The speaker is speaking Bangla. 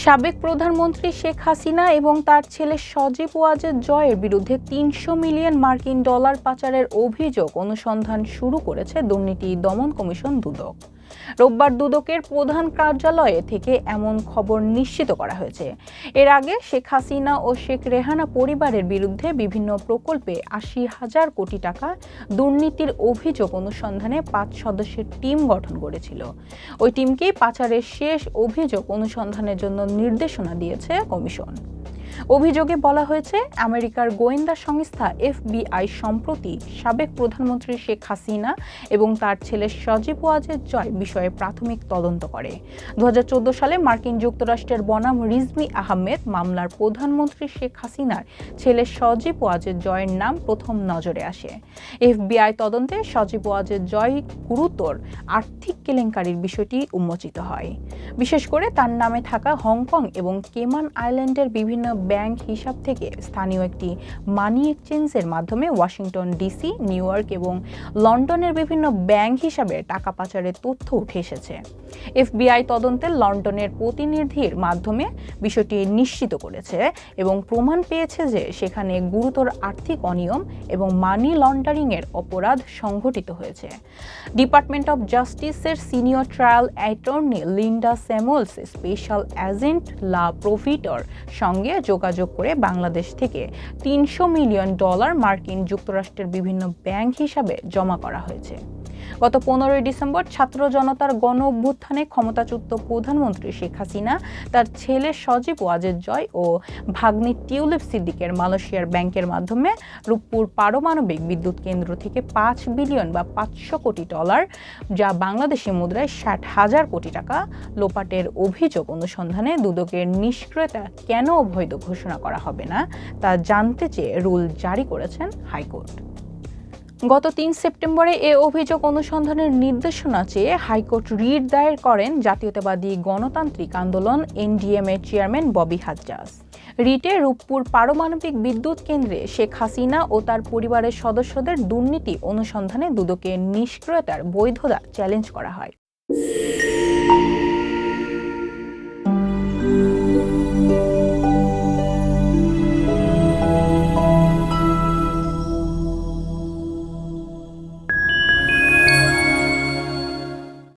সাবেক প্রধানমন্ত্রী শেখ হাসিনা এবং তার ছেলে সজীব ওয়াজেদ জয়ের বিরুদ্ধে ৩০০ মিলিয়ন মার্কিন ডলার পাচারের অভিযোগ অনুসন্ধান শুরু করেছে দুর্নীতি দমন কমিশন দুদক। রোববার দুদকের প্রধান কার্যালয়ে থেকে এমন খবর নিশ্চিত করা হয়েছে। এর আগে শেখ হাসিনা ও শেখ রেহানা পরিবারের বিরুদ্ধে বিভিন্ন প্রকল্পে ৮০,০০০ কোটি টাকা দুর্নীতির অভিযোগ অনুসন্ধানে ৫ সদস্যের টিম গঠন করেছিল। ওই টিমকেই পাচারের শেষ অভিযোগ অনুসন্ধানের জন্য নির্দেশনা দিয়েছে কমিশন। অভিযোগে বলা হয়েছে, আমেরিকার গোয়েন্দা সংস্থা FBI সম্প্রতি সাবেক প্রধানমন্ত্রী শেখ হাসিনা এবং তার ছেলে সজীব ওয়াজেদ জয় বিষয়ে প্রাথমিক তদন্ত করে। ২০১৪ সালে মার্কিন যুক্তরাষ্ট্রের বনাম রিজভী আহমেদ মামলার প্রধানমন্ত্রী শেখ হাসিনার ছেলে সজীব ওয়াজেদ জয়ের নাম প্রথম নজরে আসে। FBI তদন্তে সজীব ওয়াজেদ জয় গুরুতর আর্থিক কেলেঙ্কারির বিষয়টি উন্মোচিত হয়। বিশেষ করে তার নামে থাকা হংকং এবং কেমান আইল্যান্ডের বিভিন্ন ব্যাংক হিসাব থেকে স্থানীয় একটি মানি এক্সচেঞ্জের মাধ্যমে ওয়াশিংটন ডিসি, নিউ ইয়র্ক এবং লন্ডনের বিভিন্ন ব্যাংক হিসাবে টাকা পাচারের তথ্য উঠে এসেছে। FBI তদন্তে লন্ডনের প্রতিনিধির মাধ্যমে বিষয়টি নিশ্চিত করেছে এবং প্রমাণ পেয়েছে যে সেখানে গুরুতর আর্থিক অনিয়ম এবং মানি লন্ডারিংয়ের অপরাধ সংঘটিত হয়েছে। ডিপার্টমেন্ট অব জাস্টিসের senior trial attorney Linda Samuels special agent লা প্রভিটর সঙ্গে যোগাযোগ করে বাংলাদেশ থেকে ৩০০ মিলিয়ন ডলার মার্কিন যুক্তরাষ্ট্রের বিভিন্ন ব্যাংক হিসাবে জমা করা হয়েছে। গত ১৫ ডিসেম্বর ছাত্র জনতার গণ অভ্যুত্থানে ক্ষমতাচ্যুত প্রধানমন্ত্রী শেখ হাসিনা তার ছেলে সজীব ওয়াজেদ জয় ও ভাগ্নি টিউলিপ সিদ্দিকের মালয়েশিয়ার ব্যাংকের মাধ্যমে রূপপুর পারমাণবিক বিদ্যুৎ কেন্দ্র থেকে ৫ বিলিয়ন বা ৫০০ কোটি ডলার, যা বাংলাদেশি মুদ্রায় ৬০,০০০ কোটি টাকা লোপাটের অভিযোগ অনুসন্ধানে দুদকের নিষ্ক্রিয়তা কেন অবৈধ ঘোষণা করা হবে না তা জানতে চেয়ে রুল জারি করেছেন হাইকোর্ট। গত ৩ সেপ্টেম্বরে এ অভিযোগ অনুসন্ধানের নির্দেশনা চেয়ে হাইকোর্ট রিট দায়ের করেন জাতীয়তাবাদী গণতান্ত্রিক আন্দোলন NDM এর চেয়ারম্যান ববি হাজ্জাজ। রিটে রূপপুর পারমাণবিক বিদ্যুৎ কেন্দ্রে শেখ হাসিনা ও তার পরিবারের সদস্যদের দুর্নীতি অনুসন্ধানে দুদকের নিষ্ক্রিয়তার বৈধতা চ্যালেঞ্জ করা হয়।